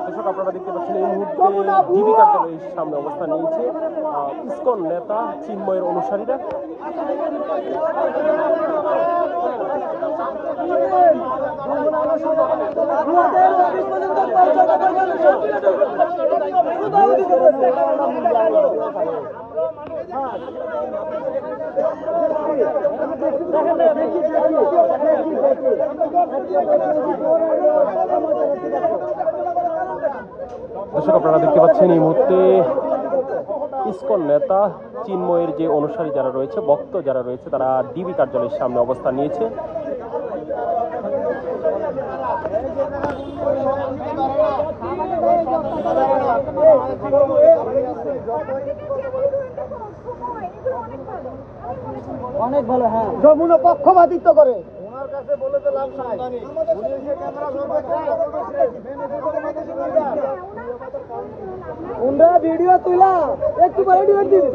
দর্শক আপনারা দেখতে পাচ্ছেন এই মুহূর্তে ডিবি কার্যালয়ের সামনে অবস্থান নিয়েছে ইসকন নেতা চিন্ময়ের অনুসারীরা। দর্শক আপনারা দেখতে পাচ্ছেন এই মুহূর্তে ইসকন নেতা চিন্ময়ের যে অনুসারী যারা রয়েছে, ভক্ত যারা রয়েছে, তারা ডিবি কার্যালয়ের সামনে অবস্থান নিয়েছে। অনেক ভালো। হ্যাঁ, যমুনা পক্ষপাতিত্ব করে ওনার কাছে বলে তো লাভ নাই। উনরা ভিডিও তুলা একটু পরে ডিবেট দিন।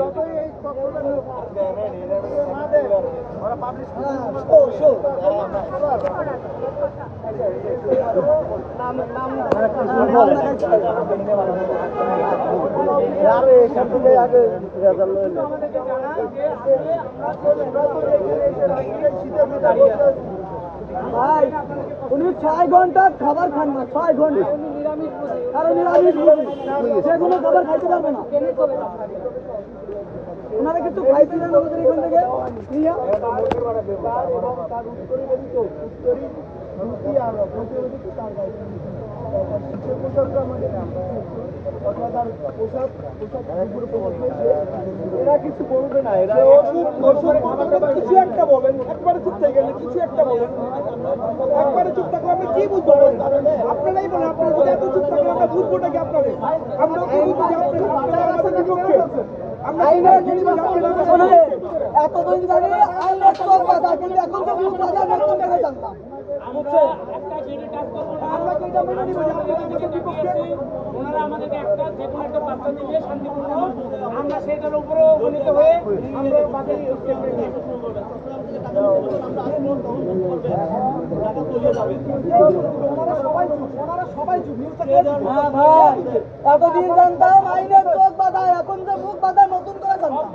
ভাই উনি 6 ঘন্টা খাবার খান না, 6 ঘন্টা, কারণ নিরামিষ যে কোনো খাবার খাইতে পারবে না। ওনারা কিছু খাইছিলেন আমাদের এখান থেকে এরা কিছু বলবে না, এরা কিছু একটা বলেন, একবারে চুপ থেকে গেলে কিছু একটা বলেন, একবারে চুপ থাকলে আমরা কি বুঝবো? আপনারাই বলেন, আপনারা যদি এত চুপ থাকলে আমরা বুঝবোটা কি? আপনাদের আমরা কি বুঝবো যে আপনারা আমাদের বিপক্ষে? এতদিন জানি আইনের চোখ বাধা, কিন্তু এখন তো বুঝ বাধা নতুন দেখা জানতাম। ওনারা আমাদেরকে একটা যে কোনো একটা বার্তা দিলে শান্তিপূর্ণ, আমরা সেটার উপরে উপনীত হয়ে আমরা বাকি এতদিন জানতাম আইনের চোখ বাধা, এখন যে মুখ বাধা নতুন করে জানতাম।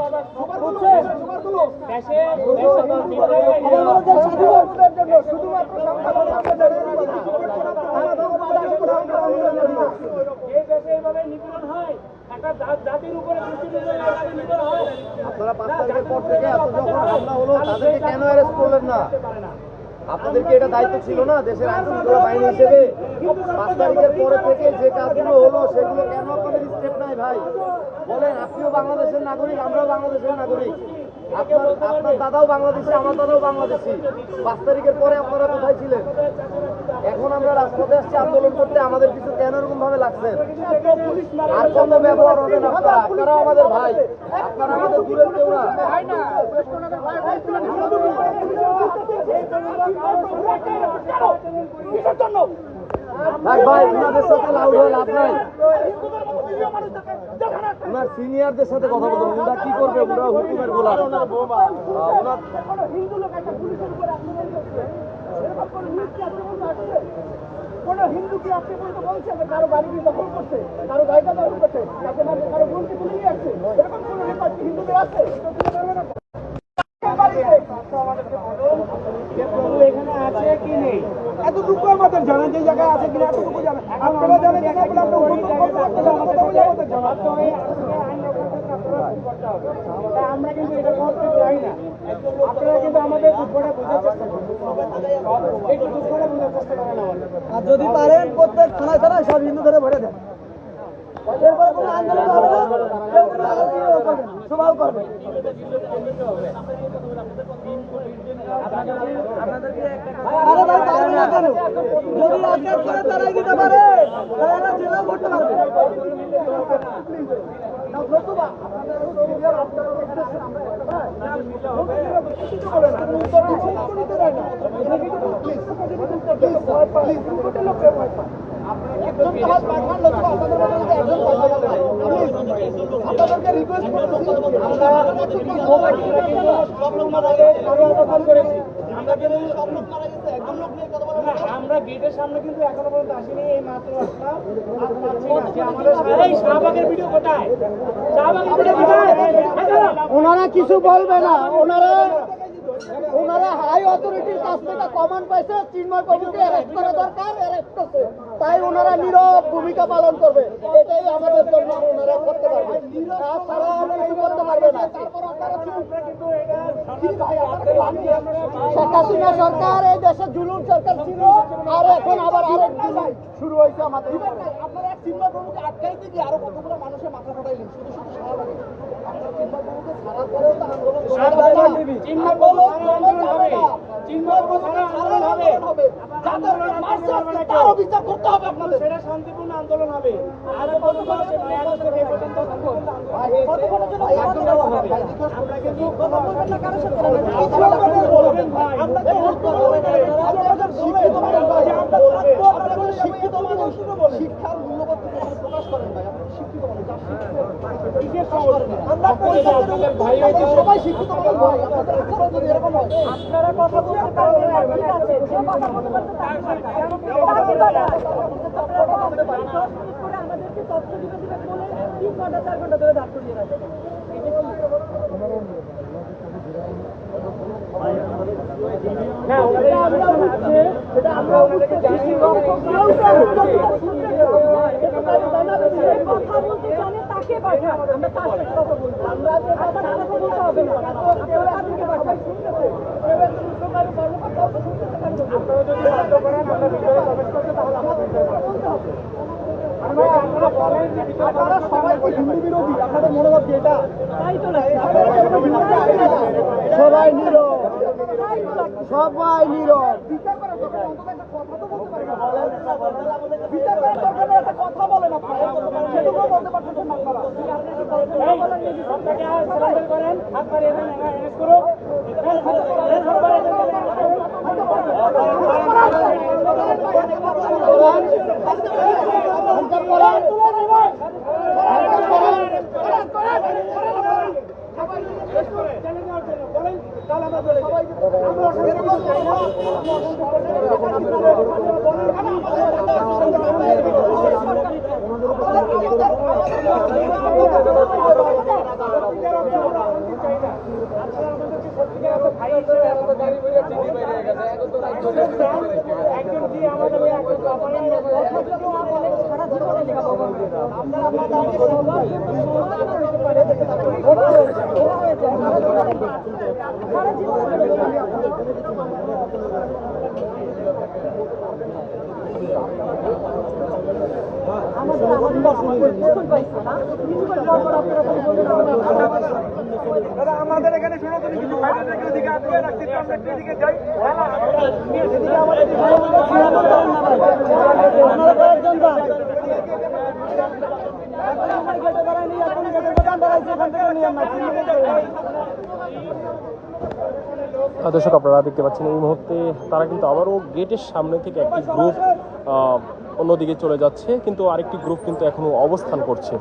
আপনারা 5 তারিখের পর থেকে এত যখন হামলা হলো, তাদেরকে কেন অ্যারেস্ট করলেন না? আপনাদেরকে এটা দায়িত্ব ছিল না দেশের আইন শৃঙ্খলা বাহিনী হিসেবে? 5 তারিখের পরে থেকে যে কাজগুলো হলো সেগুলো কেন আপনাদের স্টেপ নাই ভাই? বলেন, আপনিও বাংলাদেশের নাগরিক, আমরাও বাংলাদেশের নাগরিক, আপনার দাদাও বাংলাদেশি, আমার দাদাও বাংলাদেশি। 5 তারিখের পরে আপনারা কোথায় ছিলেন? এখন আমরা রাজপথে আসছি আন্দোলন করতে, আমাদের কিছু কেন এরকম ভাবে লাগছেন? আর কত ব্যবহার হবে না? আপনারাও আমাদের ভাই, আপনারা আমাদের দূরের কেউ না। ভাই, ওনাদের সাথে লাউড হয়ে লাভ নাই। ওনার সিনিয়রদের সাথে কথা বলতে, ওনারা কি করবে? ওনারা হুকুমের গোলাম। ওনার কোন হিন্দু কি আপনি বলতে বলছেন কারো বাড়ি দখল করছে, কারো গাড়িটা দখল করছে, কারো বোনকে তুলে নিয়ে আসছে? এরকম কোন রেকর্ড হিন্দুদের আছে? এখানে আছে কি নেই এতটুকু আমাদের জানেন, যে জায়গায় আছে কিনা এতটুকু জানেন। আপনারা জানেন কিনা বলে আমরা আমরা কিন্তু এটা করতে চাই না। আপনারা কিন্তু আমাদের দুঃখটা বোঝার চেষ্টা করুন, একটু দুঃখটা বোঝার চেষ্টা করেন আমাদের। আর যদি পারেন প্রত্যেক থানায় থানায় সব হিন্দু ধরে ভরে দেন, এরপরে কোনো আন্দোলন হবে না, কেউ কোনো আলোচনাও করবে না, সবাই করবে। আরে ভাই পারবে না কেন? যদি আজকে করে তারাই দিতে পারে, তাহলে এরা জেলেও করতে পারবে। আপনাদেরকে রিকোয়েস্ট করছি, আমরা গেটের সামনে কিন্তু এখনো পর্যন্ত আসিনি। এই শাহবাগের ভিডিও কোথায়? শাহবাগের ভিডিও কোথায়? ওনারা কিছু বলবে না, ওনারা হাই অথরিটির কাছ থেকে কমান্ড পাইছে চিন্ময় বাবুকে অ্যারেস্ট করা দরকার, অ্যারেস্ট করছে, তাই ওনারা নীরব ভূমিকা পালন করবে। এটাই আমাদের জন্য ওনারা করতে পারবে, তাছাড়া আমরা কিছু করতে পারবে না। শেখ হাসিনা সরকার এই দেশে জুলুম সরকার ছিল, আর এখন আবার আরেক জুলুম শুরু হয়েছে আমাদের। আপনারা চিন্ময় বাবুকে আটকাইতে গিয়ে আরো কতগুলো মানুষের মাথা ফাটাইলেন, শুধু শুধু শাহবাগে। আপনারা চিন্ময় বাবুকে ছাড়ার পরেও তো আন্দোলন বিচার করতে হবে আপনাদের। সেটা শান্তিপূর্ণ আন্দোলন হবে। আর কত মানুষের 9 আগস্ট থেকে পর্যন্ত আমরা কিন্তু শিক্ষার মূল্যবোধ প্রকাশ করেন ভাই, আপনারা শিক্ষিত মানুষ, ভাই সবাই শিক্ষিত মানুষ ভাই, আপনাদের আচরণ যদি এরকম হয়। আপনারা কথা বলতে পারবেন না, ঠিক আছে, যে কথা বলতে পারতে তার সরকার। আপনারা কথা বলতে পারেন, 10 মিনিট করে আমাদেরকে তথ্য দিবেন বলে 3 ঘন্টা 4 ঘন্টা ধরে দাঁড় করিয়ে রাখেন। না ওনাদের আছে, সেটা আমরা ওনাদেরকে জানি। কথা বলতে জানে তাকে পাঠান, আমরা তার সাথে কথা বলবো। আমরা কথা বলতে হবে না, আপনারা তাদেরকে পাঠান। আপনারা যদি বাধ্য করেন আমরা ভিতরে প্রবেশ করতে, তাহলে আমরা ভিতরে বলতে হবে। আপনারা বলেন যে আপনারা সবাই কি হিন্দু বিরোধী? আপনাদের মনোভাব কি এটা? তাই তো লাগে। সবাই নীরব, সবাই নীরব। বিচার করার দরকার, অন্তত একটা কথা তো বলতে পারেন। বিচার করার দরকার নেই, একটা কথা বলেন আপনারা, সেটুকুও বলতে পারতেছেন না আপনারা। আপনাকে সারেন্ডার করেন, হাত বাড়িয়ে দেন, অ্যারেস্ট করুন। আমাদের এখানে সনাতনী কিছু ফাইটারদের দিকে আটকে রাখছি, আমরা এদিকে যাই। দর্শক আপনারা দেখতে পাচ্ছেন এই মুহূর্তে তারা কিন্তু আবারও গেটের সামনে থেকে একটি গ্রুপ অন্যদিকে চলে যাচ্ছে, কিন্তু আরেকটি গ্রুপ কিন্তু এখনো অবস্থান করছে।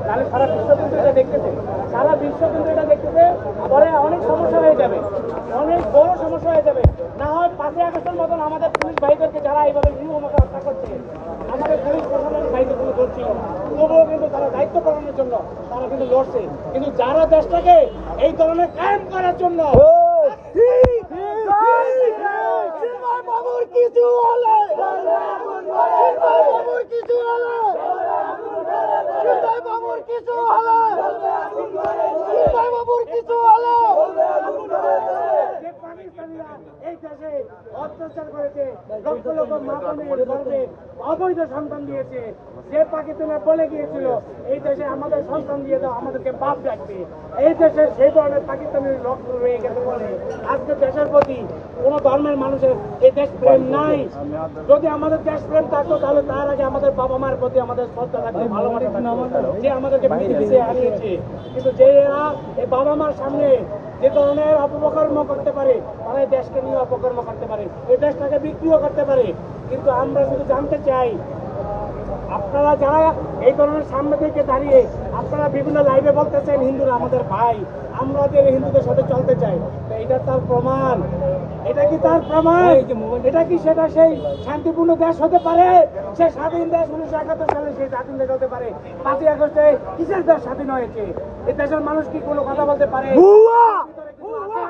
তাহলে সারা বিশ্ব কিন্তু এটা দেখতেছে, সারা বিশ্ব কিন্তু এটা দেখতেছে, পরে অনেক সমস্যা হয়ে যাবে, অনেক বড় সমস্যা হয়ে যাবে। না হয় 5 আগস্টের মতন আমাদের পুলিশ ভাইদেরকে যারা এইভাবে নির্মমভাবে হত্যা করছে, আমাদের পুলিশ প্রশাসনের ভাইদের কোনো দোষ ছিল না, তবুও কিন্তু তারা দায়িত্ব পালনের জন্য তারা কিন্তু লড়ছে। কিন্তু যারা দেশটাকে এই ধরনের কায়েম করার জন্য কিছু হলে কিছু হলে বাবুর কিছু হলে বাবুর কিছু হলে যে পাকিস্তানিরা এই দেশে অত্যাচার করেছে, লক্ষ লক্ষ মা-বোনের গর্ভে অবৈধ সন্তান দিয়েছে, যে পাকিস্তানে বলে গিয়েছিল এই দেশে আমাদের সন্তান দিয়ে দাও, আমাদেরকে বাপ রাখবে, এই দেশে সেই ধরনের পাকিস্তানের রক্ত রয়ে গেছে বলে আজকে দেশের প্রতি কোন ধর্মের মানুষের এই দেশ প্রেম নাই। যদি আমাদের দেশ প্রেম থাকতো তাহলে তার আগে আমাদের বাবা মায়ের প্রতি আমাদের শ্রদ্ধা থাকতো, ভালোবাসা থাকতো, যে আমাদেরকে পৃথিবীতে হারিয়েছে। কিন্তু যে এরা এই বাবা মার সামনে যে ধরনের অপকর্ম করতে পারে, তারা এই দেশকে নিয়ে অপকর্ম করতে পারে, এই দেশটাকে বিক্রিও করতে পারে। কিন্তু আমরা শুধু জানতে চাই আপনারা যারা এই ধরনের সামনে থেকে দাঁড়িয়ে আপনারা বিভিন্ন লাইভে বলতেছেন হিন্দুরা আমাদের ভাই, আমরা যে হিন্দুদের সাথে চলতে চাই, তো এটা তার প্রমাণ। এটা কি তার প্রমাণ? এটা কি সেটা সেই শান্তিপূর্ণ দেশ হতে পারে? সে স্বাধীন দেশ 1971 সালে সেই স্বাধীন দেশ হতে পারে? 5ই আগস্টে কিসের দেশ স্বাধীন হয়েছে? এই দেশের মানুষ কি কোনো কথা বলতে পারে? ভিতরে কিছু আছে?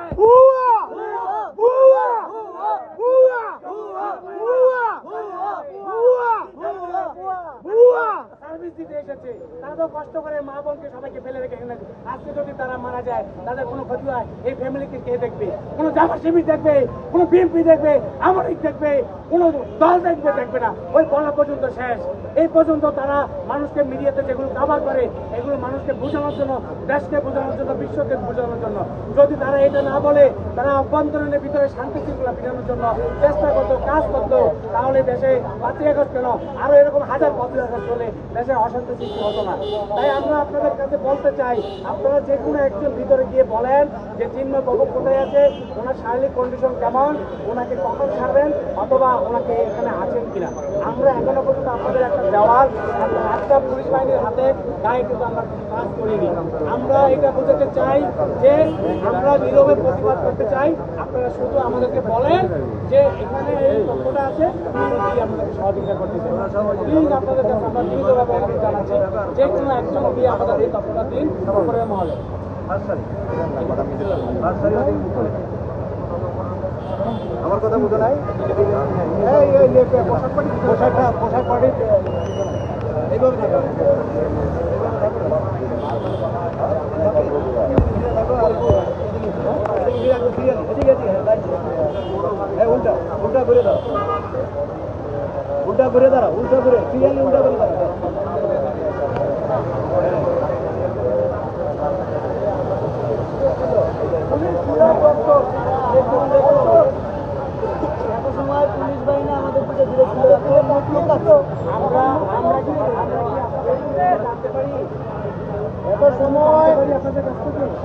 সার্ভিস দিতে এসেছে, তারা তো কষ্ট করে মা বোনকে সবাইকে ফেলে রেখে এখানে। আজকে যদি তারা মারা যায়, তাদের কোনো ক্ষতি হয়, এই ফ্যামিলিকে কে দেখবে? কোনো জামা শিবির দেখবে, কোনো বিএনপি দেখবে, আওয়ামী লীগ দেখবে, কোনো দল দেখবে না। ওই বলা পর্যন্ত শেষ। এই পর্যন্ত তারা মানুষকে মিডিয়াতে যেগুলো কাভার করে, এগুলো মানুষকে বোঝানোর জন্য, দেশকে বোঝানোর জন্য, বিশ্বকে বোঝানোর জন্য। যদি তারা এটা না বলে, তারা অভ্যন্তরীণের ভিতরে শান্তি শৃঙ্খলা বিধানোর জন্য চেষ্টা করতো, কাজ করতো, তাহলে দেশে 5ই আগস্ট কেন আরো এরকম হাজার 5ই আগস্ট চলে দেশে অশান্তি সৃষ্টি হতো না। তাই আমরা আপনাদের কাছে বলতে চাই, আপনারা যে কোনো একজন ভিতরে গিয়ে বলেন যে চিন্ময় বাবু কোথায় আছে, ওনার শারীরিক কন্ডিশন কেমন, ওনাকে কখন ছাড়বেন, অথবা ওনাকে এখানে আছেন কিনা। আমরা এখনো পর্যন্ত আপনাদের একটা দেওয়াল, একটা পুলিশ বাহিনীর হাতে গায়ে কিন্তু আমরা কাজ করিনি। আমরা এটা বোঝাতে চাই যে আমরা নীরবে প্রতিবাদ করতে চাই। আপনারা শুধু আমাদেরকে বলেন যে এখানে এই তথ্যটা আছে, দিয়ে আমাদেরকে সহযোগিতা করতে চাই। প্লিজ আপনাদের কাছে আমরা নীরবে অনুরোধ জানাচ্ছি, যে কোনো একজন দিয়ে আমাদের এই তথ্যটা দিন উপরের মহলে। আমার কথা বুঝো নাই? পোশাক পার্টি এইভাবে থাকো। উল্টা উল্টা করে দাও, উল্টা করে দাঁড়াও, উল্টা করে সিরিয়ালি উল্টা করে দাঁড়াও। পুলিশ বাহিনী আমাদের দিকে ধীরে ধীরে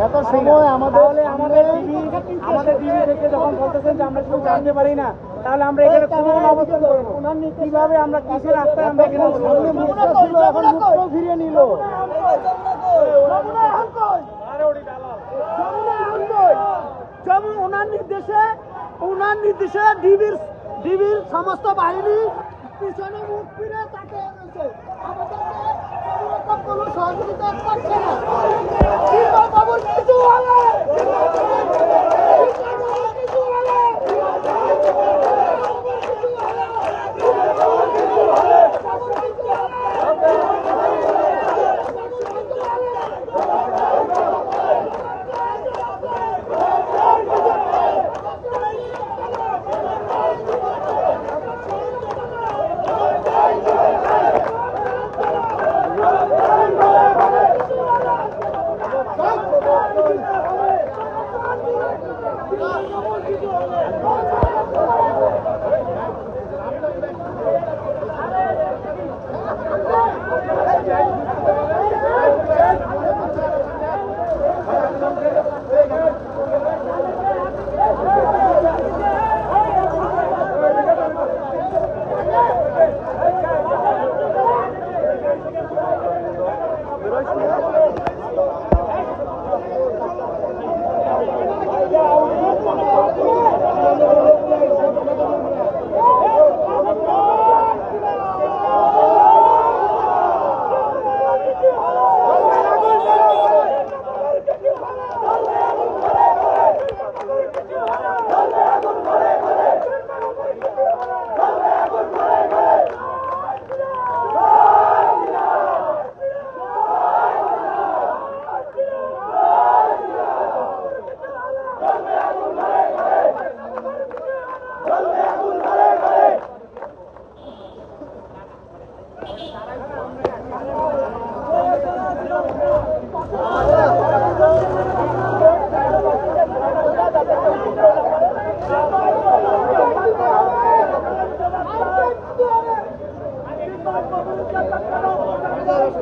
এত সময় আমাদের টিভি থেকে যখন বলতেছেন যে আমরা শুধু জানতে পারি না, তাহলে আমরা এখানে কোন অবস্থান করবো? কিভাবে আমরা কিসের রাস্তায় আমরা এখানে ফিরিয়ে নিল। ওনার নির্দেশে ডিবির সমস্ত বাহিনী পিছনে মুখ ফিরে তাকে এনেছে। আমাদেরকে কোনো সহযোগিতা করছে না। কিছু হলে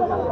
আমরা